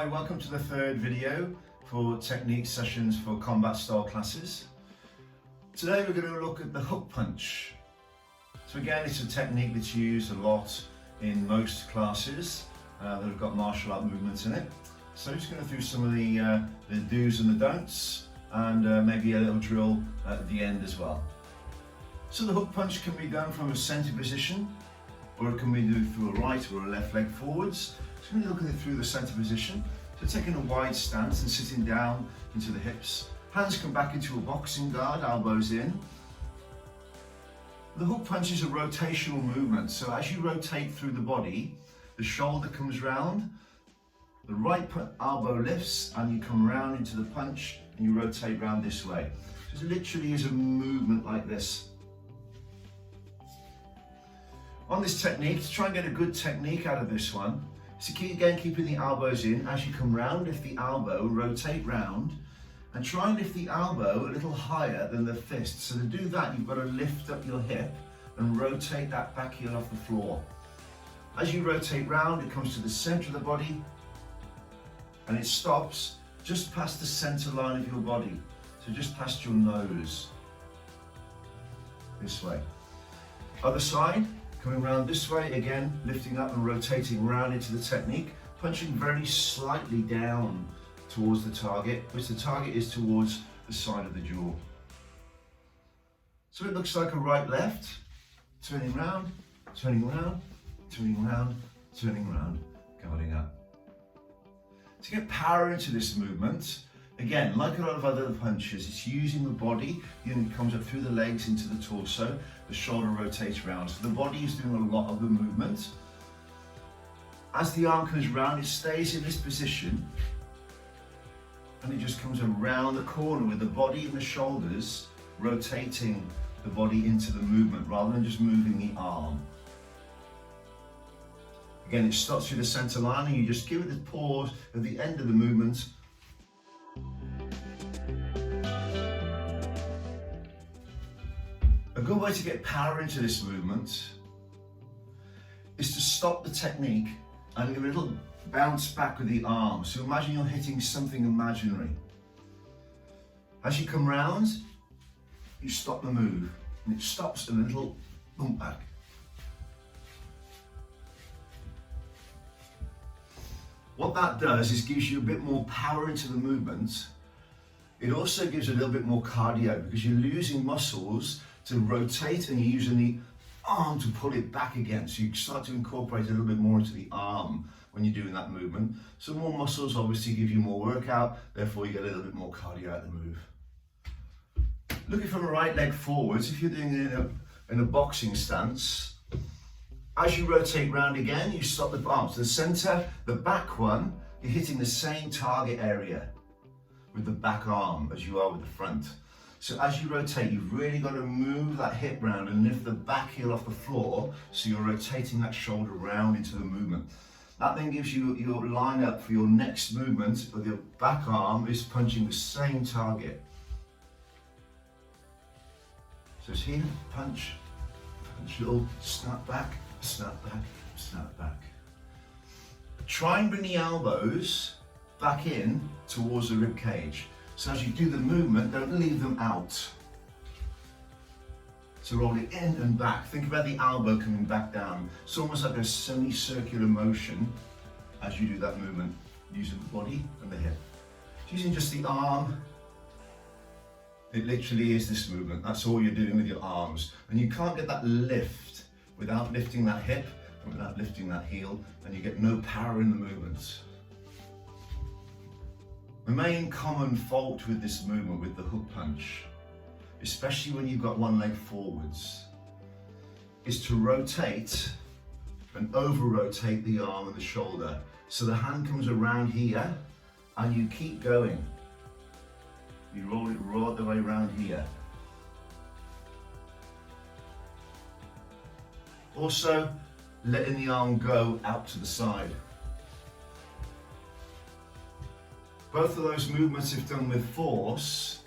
Hi, welcome to the third video for technique sessions for combat style classes. Today we're going to look at the hook punch. So again, it's a technique that's used a lot in most classes that have got martial art movements in it. So I'm just going to go through some of the do's and the don'ts and maybe a little drill at the end as well. So the hook punch can be done from a center position, or it can be done through a right or a left leg forwards. So I'm going to look at it through the center position. So taking a wide stance and sitting down into the hips. Hands come back into a boxing guard, elbows in. The hook punch is a rotational movement. So as you rotate through the body, the shoulder comes round, the right elbow lifts, and you come round into the punch and you rotate round this way. So it literally is a movement like this. On this technique, to try and get a good technique out of this one, so keeping the elbows in. As you come round, lift the elbow, rotate round, and try and lift the elbow a little higher than the fist. So to do that, you've got to lift up your hip and rotate that back heel off the floor. As you rotate round, it comes to the center of the body, and it stops just past the center line of your body. So just past your nose. This way. Other side. Coming round this way, again, lifting up and rotating round into the technique, punching very slightly down towards the target, which the target is towards the side of the jaw. So it looks like a right-left, turning round, turning round, turning round, turning round, guarding up. To get power into this movement, again, like a lot of other punches, it's using the body. It comes up through the legs into the torso, the shoulder rotates round. So the body is doing a lot of the movement. As the arm comes round, it stays in this position, and it just comes around the corner with the body and the shoulders rotating the body into the movement rather than just moving the arm. Again, it stops through the center line, and you just give it a pause at the end of the movement. A good way to get power into this movement is to stop the technique and give a little bounce back with the arm. So imagine you're hitting something imaginary. As you come round, you stop the move, and it stops in a little bump back. What that does is gives you a bit more power into the movement. It also gives a little bit more cardio because you're losing muscles to rotate, and you're using the arm to pull it back again. So you start to incorporate a little bit more into the arm when you're doing that movement. So more muscles obviously give you more workout, therefore you get a little bit more cardio out of the move. Looking from a right leg forwards, if you're doing it in a boxing stance, as you rotate round again, you stop the arms to the center, the back one, you're hitting the same target area with the back arm as you are with the front. So as you rotate, you've really got to move that hip round and lift the back heel off the floor, so you're rotating that shoulder round into the movement. That then gives you your line up for your next movement, where your back arm is punching the same target. So it's here, punch, punch, little snap back, snap back, snap back. Try and bring the elbows back in towards the rib cage. So as you do the movement, don't leave them out. So roll it in and back. Think about the elbow coming back down. It's almost like a semicircular motion as you do that movement, using the body and the hip. Using just the arm, it literally is this movement. That's all you're doing with your arms. And you can't get that lift without lifting that hip and without lifting that heel, and you get no power in the movements. The main common fault with this movement, with the hook punch, especially when you've got one leg forwards, is to rotate and over-rotate the arm and the shoulder. So the hand comes around here and you keep going. You roll it right the way around here. Also, letting the arm go out to the side. Both of those movements, if done with force,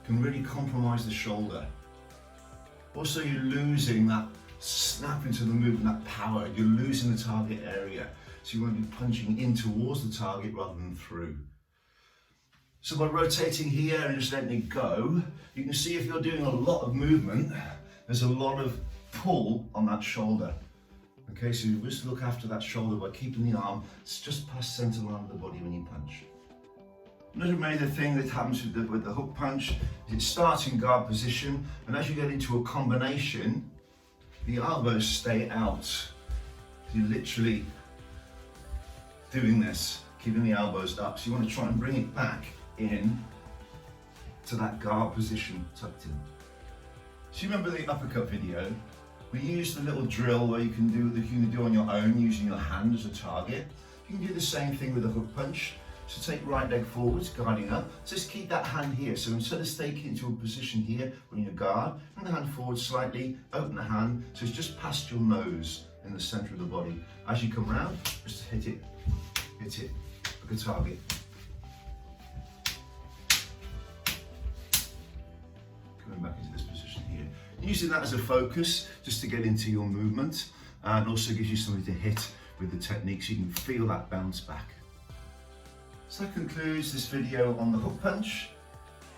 can really compromise the shoulder. Also, you're losing that snap into the movement, that power. You're losing the target area. So you want to be punching in towards the target rather than through. So by rotating here and just letting it go, you can see if you're doing a lot of movement, there's a lot of pull on that shoulder. Okay, so you just look after that shoulder by keeping the arm just past center line of the body when you punch. Another major thing that happens with the hook punch is it starts in guard position, and as you get into a combination, the elbows stay out. You're literally doing this, keeping the elbows up. So you want to try and bring it back in to that guard position tucked in. So you remember the uppercut video? We used the little drill where you can do on your own using your hand as a target. You can do the same thing with a hook punch. So take right leg forwards, guarding up. Just keep that hand here. So instead of staking into a position here when you guard, bring the hand forward slightly, open the hand, so it's just past your nose in the center of the body. As you come round, just hit it, like a target. Coming back into this position here. Using that as a focus, just to get into your movement, and also gives you something to hit with the technique so you can feel that bounce back. So that concludes this video on the hook punch.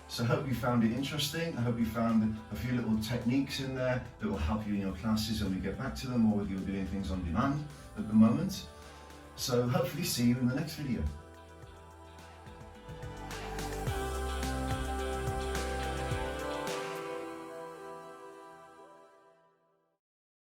So I hope you found it interesting. I hope you found a few little techniques in there that will help you in your classes when we get back to them, or if you're doing things on demand at the moment. So hopefully see you in the next video.